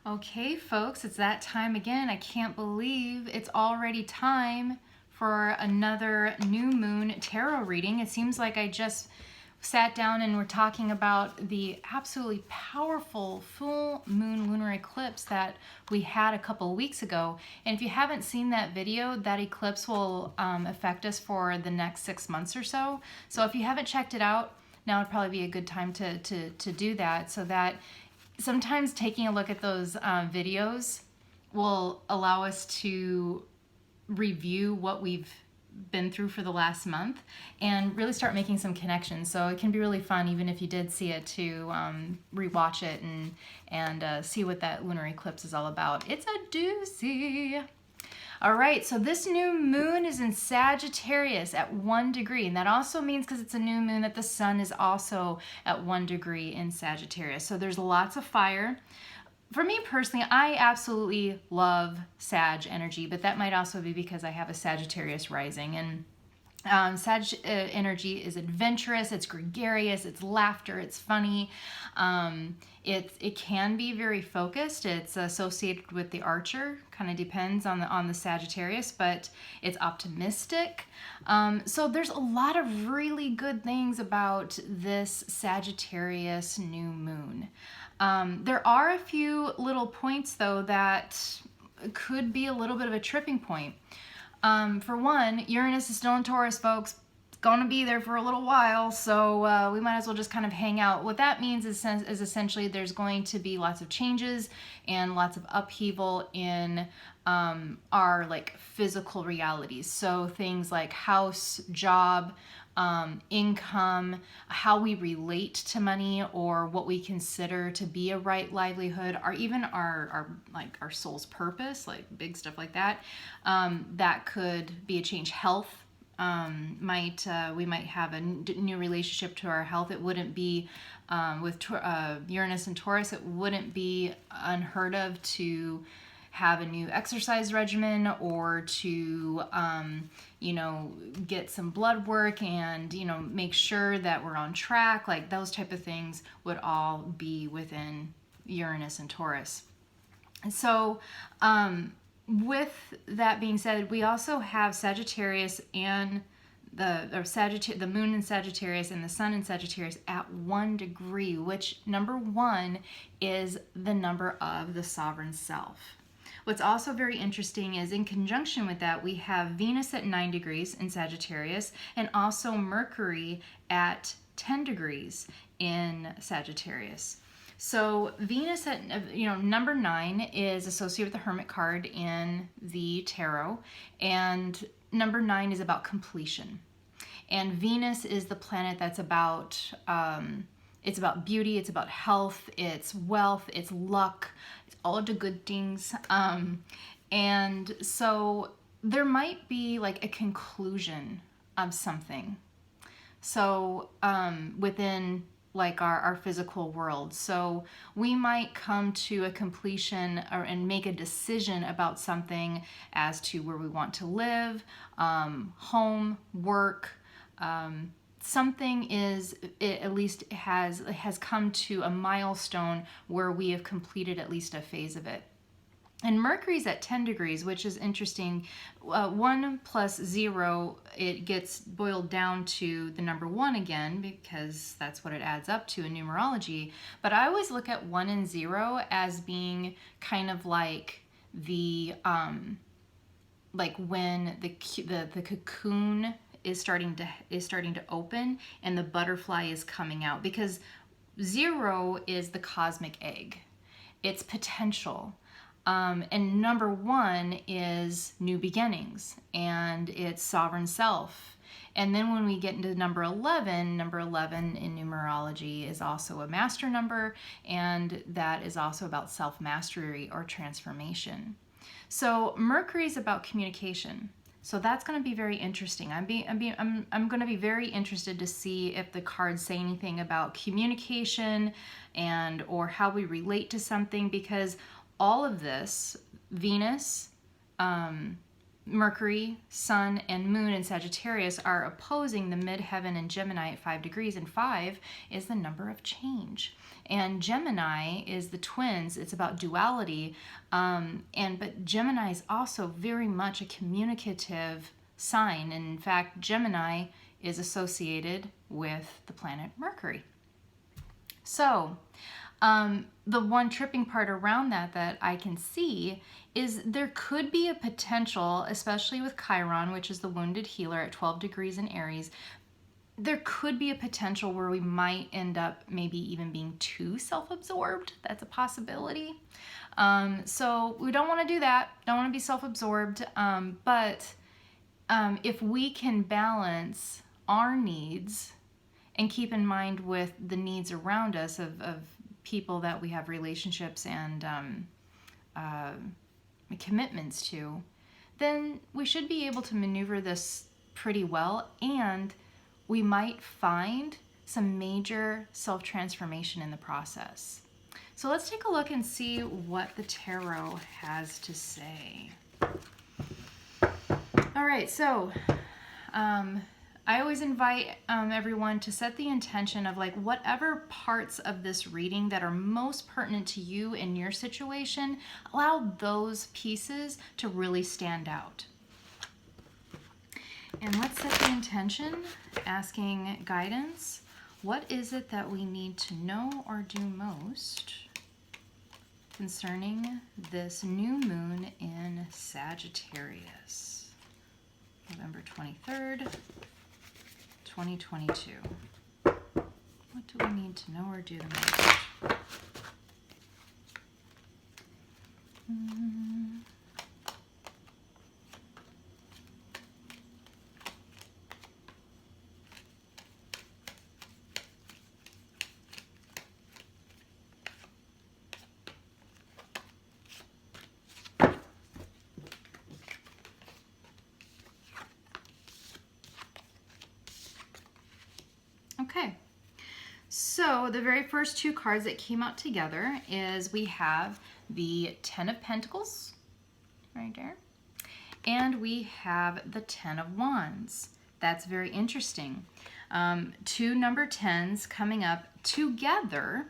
Okay, folks, it's that time again. I can't believe it's already time for another new moon tarot reading. It seems like I just sat down and we're talking about the absolutely powerful full moon lunar eclipse that we had a couple of weeks ago. And if you haven't seen that video, that eclipse will affect us for the next 6 months or so. So if you haven't checked it out, now would probably be a good time to do that, so that sometimes taking a look at those videos will allow us to review what we've been through for the last month and really start making some connections. So it can be really fun, even if you did see it, to rewatch it and see what that lunar eclipse is all about. It's a doozy. All right, so this new moon is in Sagittarius at 1 degree. And that also means, because it's a new moon, that the sun is also at 1 degree in Sagittarius. So there's lots of fire. For me personally, I absolutely love Sag energy, but that might also be because I have a Sagittarius rising. And Sag energy is adventurous, it's gregarious, it's laughter, it's funny. It can be very focused. It's associated with the Archer, kind of depends on the Sagittarius, but it's optimistic. So there's a lot of really good things about this Sagittarius new moon. There are a few little points though that could be a little bit of a tripping point. For one, Uranus is still in Taurus, folks. It's going to be there for a little while, so we might as well just kind of hang out. What that means is essentially there's going to be lots of changes and lots of upheaval in our physical realities. So things like house, job, income, how we relate to money, or what we consider to be a right livelihood, or even our soul's purpose, like big stuff like that. That could be a change. Health, we might have a new relationship to our health. It wouldn't be with Uranus and Taurus. It wouldn't be unheard of to have a new exercise regimen, or to get some blood work and make sure that we're on track. Like those type of things would all be within Uranus and Taurus. And so with that being said, we also have Sagittarius and the moon in Sagittarius and the sun in Sagittarius at 1 degree, which number 1 is the number of the sovereign self. What's also very interesting is, in conjunction with that, we have Venus at 9 degrees in Sagittarius, and also Mercury at 10 degrees in Sagittarius. So Venus at number 9 is associated with the Hermit card in the tarot, and number 9 is about completion. And Venus is the planet that's about it's about beauty, it's about health, it's wealth, it's luck, it's all of the good things. And so there might be like a conclusion of something. So within like our physical world. So we might come to a completion and make a decision about something as to where we want to live, home, work, something at least has come to a milestone where we have completed at least a phase of it. And Mercury's at 10 degrees, which is interesting. 1 plus 0, it gets boiled down to the number 1 again, because that's what it adds up to in numerology. But I always look at 1 and 0 as being kind of like the when the cocoon is starting to open and the butterfly is coming out, because 0 is the cosmic egg. It's potential. And number 1 is new beginnings, and it's sovereign self. And then when we get into number 11 in numerology is also a master number, and that is also about self-mastery or transformation. So Mercury's about communication. So that's going to be very interesting. I'm going to be very interested to see if the cards say anything about communication or how we relate to something, because all of this, Venus, Mercury, Sun, and Moon in Sagittarius are opposing the midheaven in Gemini at 5 degrees, and 5 is the number of change. And Gemini is the twins. It's about duality, but Gemini is also very much a communicative sign. And in fact, Gemini is associated with the planet Mercury. So, the one tripping part around that I can see is there could be a potential, especially with Chiron, which is the wounded healer at 12 degrees in Aries, there could be a potential where we might end up maybe even being too self-absorbed. That's a possibility. So we don't want to do that. Don't want to be self-absorbed. But if we can balance our needs and keep in mind with the needs around us of people that we have relationships and commitments to, then we should be able to maneuver this pretty well, and we might find some major self-transformation in the process. So let's take a look and see what the tarot has to say. All right, so I always invite everyone to set the intention of like whatever parts of this reading that are most pertinent to you in your situation, allow those pieces to really stand out. And let's set the intention, asking guidance. What is it that we need to know or do most concerning this new moon in Sagittarius? November 23rd. 2022. What do we need to know or do the most? Okay, so the very first two cards that came out together is we have the Ten of Pentacles, right there, and we have the Ten of Wands. That's very interesting. Two number 10s coming up together,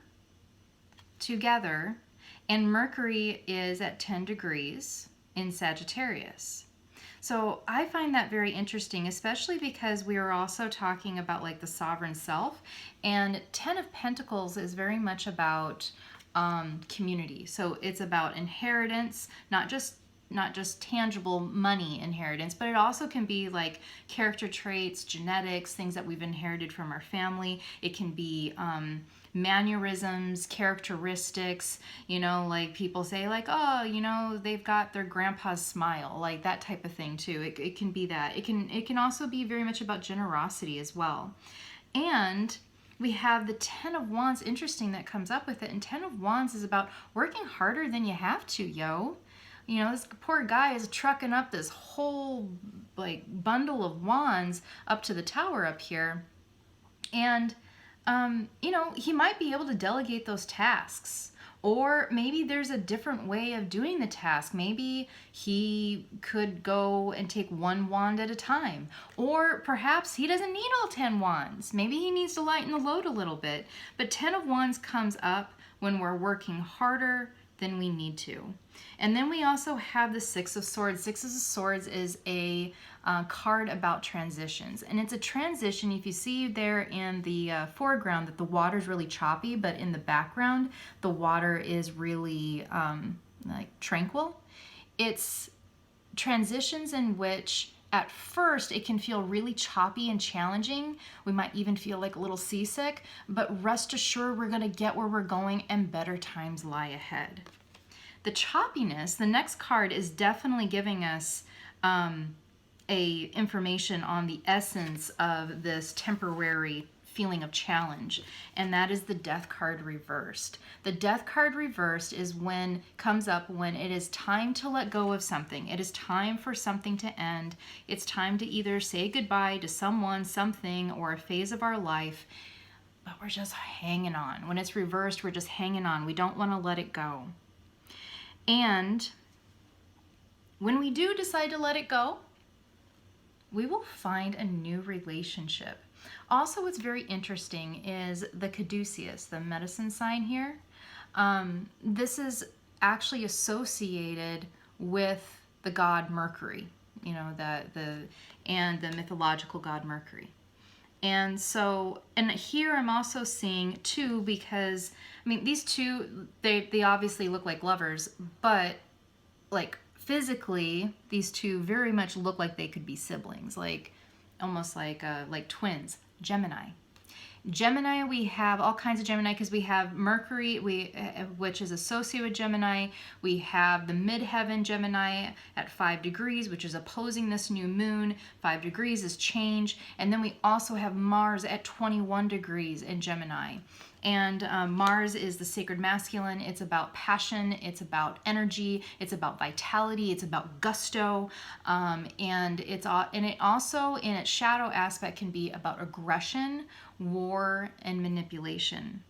and Mercury is at 10 degrees in Sagittarius. So I find that very interesting, especially because we are also talking about like the sovereign self, and Ten of Pentacles is very much about community. So it's about inheritance, not just tangible money inheritance, but it also can be like character traits, genetics, things that we've inherited from our family. It can be mannerisms, characteristics, you know, like people say like, oh, you know, they've got their grandpa's smile, like that type of thing too. It can be that. It can also be very much about generosity as well. And we have the Ten of Wands, interesting, that comes up with it. And Ten of Wands is about working harder than you have to, yo. You know, this poor guy is trucking up this whole like bundle of wands up to the tower up here. And you know, he might be able to delegate those tasks, or maybe there's a different way of doing the task. Maybe he could go and take one wand at a time, or perhaps he doesn't need all 10 wands. Maybe he needs to lighten the load a little bit. But 10 of Wands comes up when we're working harder than we need to. And then we also have the Six of Swords. Six of Swords is a card about transitions, and it's a transition. If you see there in the foreground that the water is really choppy, but in the background the water is really like tranquil. It's transitions in which at first it can feel really choppy and challenging. We might even feel like a little seasick, but rest assured we're going to get where we're going and better times lie ahead. The choppiness, the next card, is definitely giving us information on the essence of this temporary feeling of challenge, and that is the Death card reversed. The Death card reversed is when comes up when it is time to let go of something. It is time for something to end. It's time to either say goodbye to someone, something, or a phase of our life, but we're just hanging on. When it's reversed, we're just hanging on. We don't want to let it go. And when we do decide to let it go, we will find a new relationship. Also, what's very interesting is the caduceus, the medicine sign here. This is actually associated with the god Mercury, you know, and the mythological god Mercury. And so, and here I'm also seeing two, because I mean, these two, they obviously look like lovers, but like physically, these two very much look like they could be siblings, like almost like twins. Gemini, we have all kinds of Gemini, because we have Mercury, which is associated with Gemini. We have the midheaven Gemini at 5 degrees, which is opposing this new moon. 5 degrees is change. And then we also have Mars at 21 degrees in Gemini. And Mars is the sacred masculine. It's about passion, it's about energy, it's about vitality, it's about gusto, and it also in its shadow aspect can be about aggression, war, and manipulation.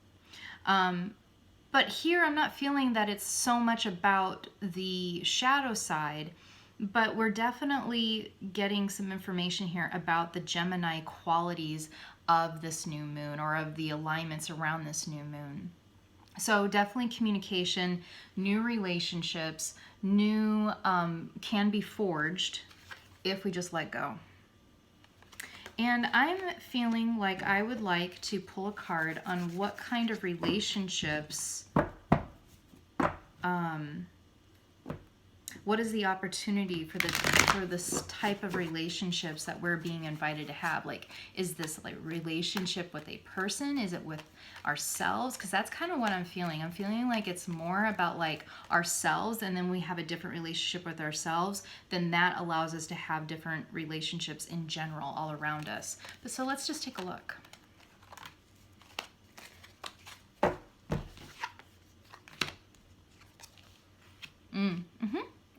But here I'm not feeling that it's so much about the shadow side, but we're definitely getting some information here about the Gemini qualities of this new moon, or of the alignments around this new moon. So definitely communication, new relationships, new can be forged if we just let go. And I'm feeling like I would like to pull a card on what kind of relationships, what is the opportunity for this type of relationships that we're being invited to have? Like, is this like relationship with a person? Is it with ourselves? Because that's kind of what I'm feeling. I'm feeling like it's more about like ourselves, and then we have a different relationship with ourselves. Then that allows us to have different relationships in general all around us. But so let's just take a look.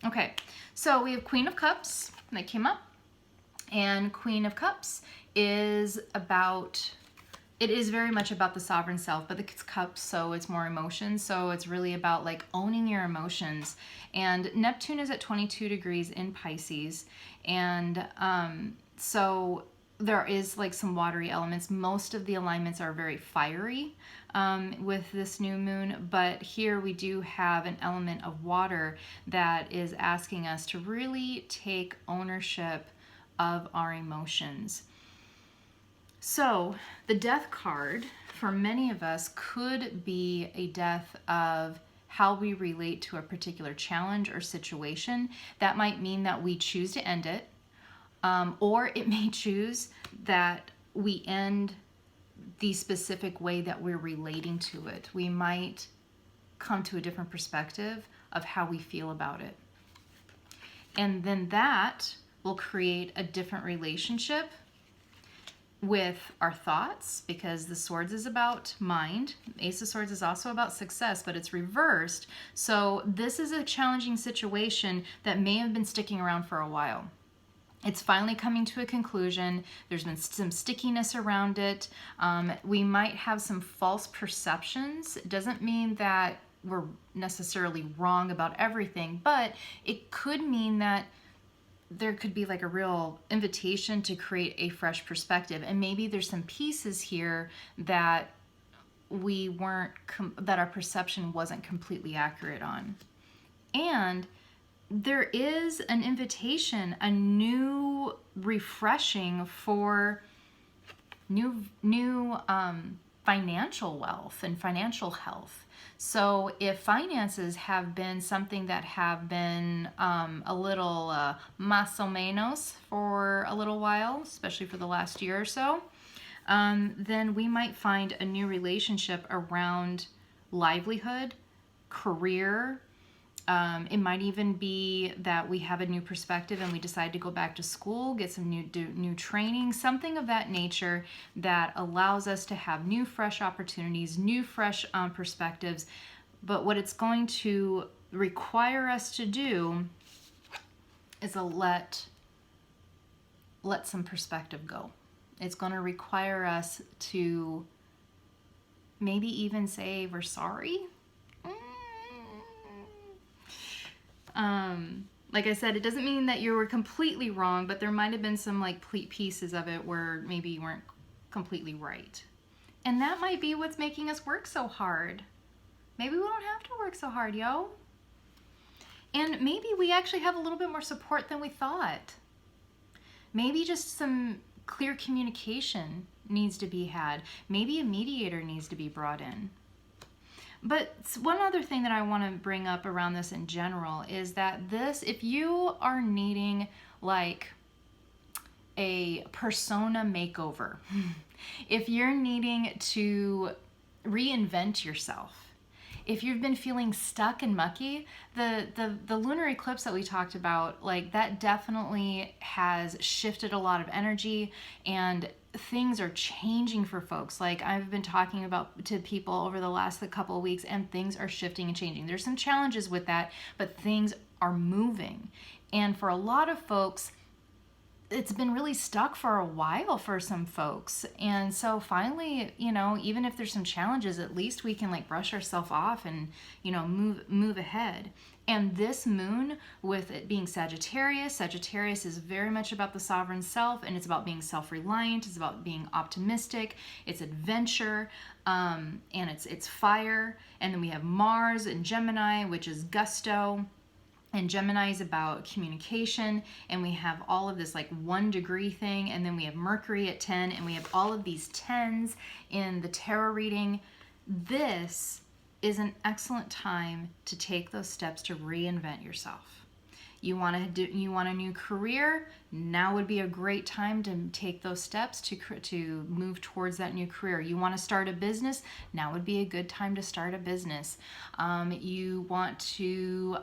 Okay, so we have Queen of Cups that came up, and Queen of Cups is about, it is very much about the sovereign self, but it's cups, so it's more emotions, so it's really about like owning your emotions. And Neptune is at 22 degrees in Pisces, and so there is like some watery elements. Most of the alignments are very fiery with this new moon, but here we do have an element of water that is asking us to really take ownership of our emotions. So the death card for many of us could be a death of how we relate to a particular challenge or situation. That might mean that we choose to end it, or it may choose that we end the specific way that we're relating to it. We might come to a different perspective of how we feel about it. And then that will create a different relationship with our thoughts, because the Swords is about mind. Ace of Swords is also about success, but it's reversed. So this is a challenging situation that may have been sticking around for a while. It's finally coming to a conclusion. There's been some stickiness around it. We might have some false perceptions. It doesn't mean that we're necessarily wrong about everything, but it could mean that there could be like a real invitation to create a fresh perspective. And maybe there's some pieces here that we weren't, that our perception wasn't completely accurate on. And there is an invitation, a new refreshing for new financial wealth and financial health. So if finances have been something that have been a little más o menos for a little while, especially for the last year or so, then we might find a new relationship around livelihood, career. It might even be that we have a new perspective and we decide to go back to school, get some new training, something of that nature that allows us to have new, fresh opportunities, new, fresh perspectives. But what it's going to require us to do is let some perspective go. It's going to require us to maybe even say we're sorry. like I said, it doesn't mean that you were completely wrong, but there might have been some like pieces of it where maybe you weren't completely right. And that might be what's making us work so hard. Maybe we don't have to work so hard, yo. And maybe we actually have a little bit more support than we thought. Maybe just some clear communication needs to be had. Maybe a mediator needs to be brought in. But one other thing that I want to bring up around this in general is that this, if you are needing like a persona makeover, if you're needing to reinvent yourself, if you've been feeling stuck and mucky, the lunar eclipse that we talked about, like that definitely has shifted a lot of energy, and things are changing for folks. Like I've been talking about to people over the last couple of weeks, and things are shifting and changing. There's some challenges with that, but things are moving. And for a lot of folks, it's been really stuck for a while for some folks. And so finally, you know, even if there's some challenges, at least we can like brush ourselves off and, you know, move ahead. And this moon, with it being Sagittarius is very much about the sovereign self, and it's about being self-reliant, it's about being optimistic, it's adventure, and it's fire. And then we have Mars in Gemini, which is gusto. And Gemini is about communication, and we have all of this like 1 degree thing, and then we have Mercury at 10, and we have all of these 10s in the tarot reading. This is an excellent time to take those steps to reinvent yourself. You want a new career? Now would be a great time to take those steps to move towards that new career. You want to start a business? Now would be a good time to start a business. You want to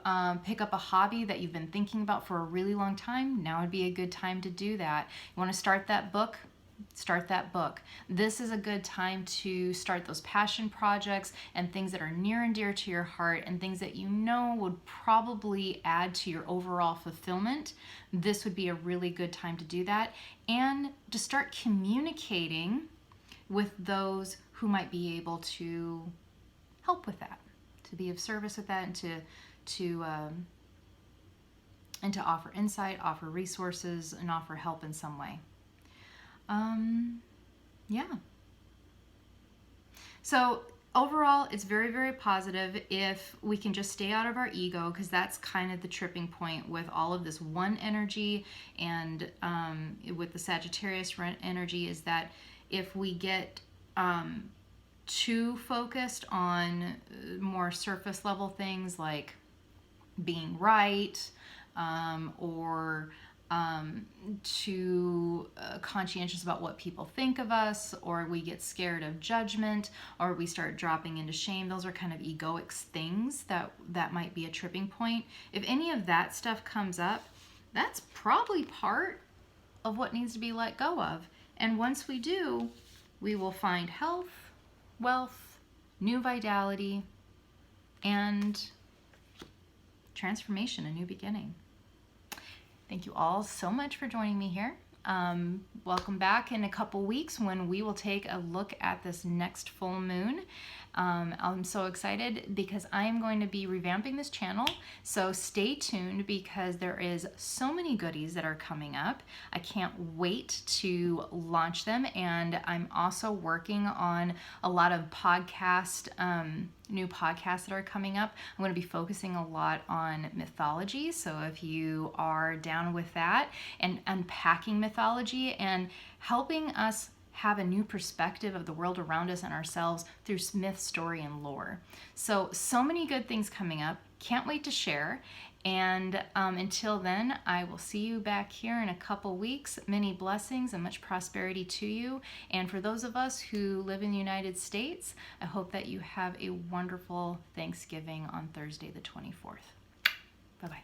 pick up a hobby that you've been thinking about for a really long time? Now would be a good time to do that. You want to start that book? Start that book. This is a good time to start those passion projects and things that are near and dear to your heart, and things that you know would probably add to your overall fulfillment. This would be a really good time to do that, and to start communicating with those who might be able to help with that, to be of service with that, and to offer insight, offer resources, and offer help in some way. Yeah. So overall, it's very, very positive if we can just stay out of our ego, because that's kind of the tripping point with all of this one energy, and with the Sagittarius energy, is that if we get too focused on more surface level things like being right, or too conscientious about what people think of us, or we get scared of judgment, or we start dropping into shame. Those are kind of egoic things that might be a tripping point. If any of that stuff comes up, that's probably part of what needs to be let go of. And once we do, we will find health, wealth, new vitality, and transformation, a new beginning. Thank you all so much for joining me here. Welcome back in a couple weeks when we will take a look at this next full moon. I'm so excited because I am going to be revamping this channel, so stay tuned because there is so many goodies that are coming up. I can't wait to launch them, and I'm also working on a lot of new podcasts that are coming up. I'm going to be focusing a lot on mythology, so if you are down with that, and unpacking mythology and helping us have a new perspective of the world around us and ourselves through myth, story, and lore. So many good things coming up. Can't wait to share. And until then, I will see you back here in a couple weeks. Many blessings and much prosperity to you. And for those of us who live in the United States, I hope that you have a wonderful Thanksgiving on Thursday the 24th. Bye-bye.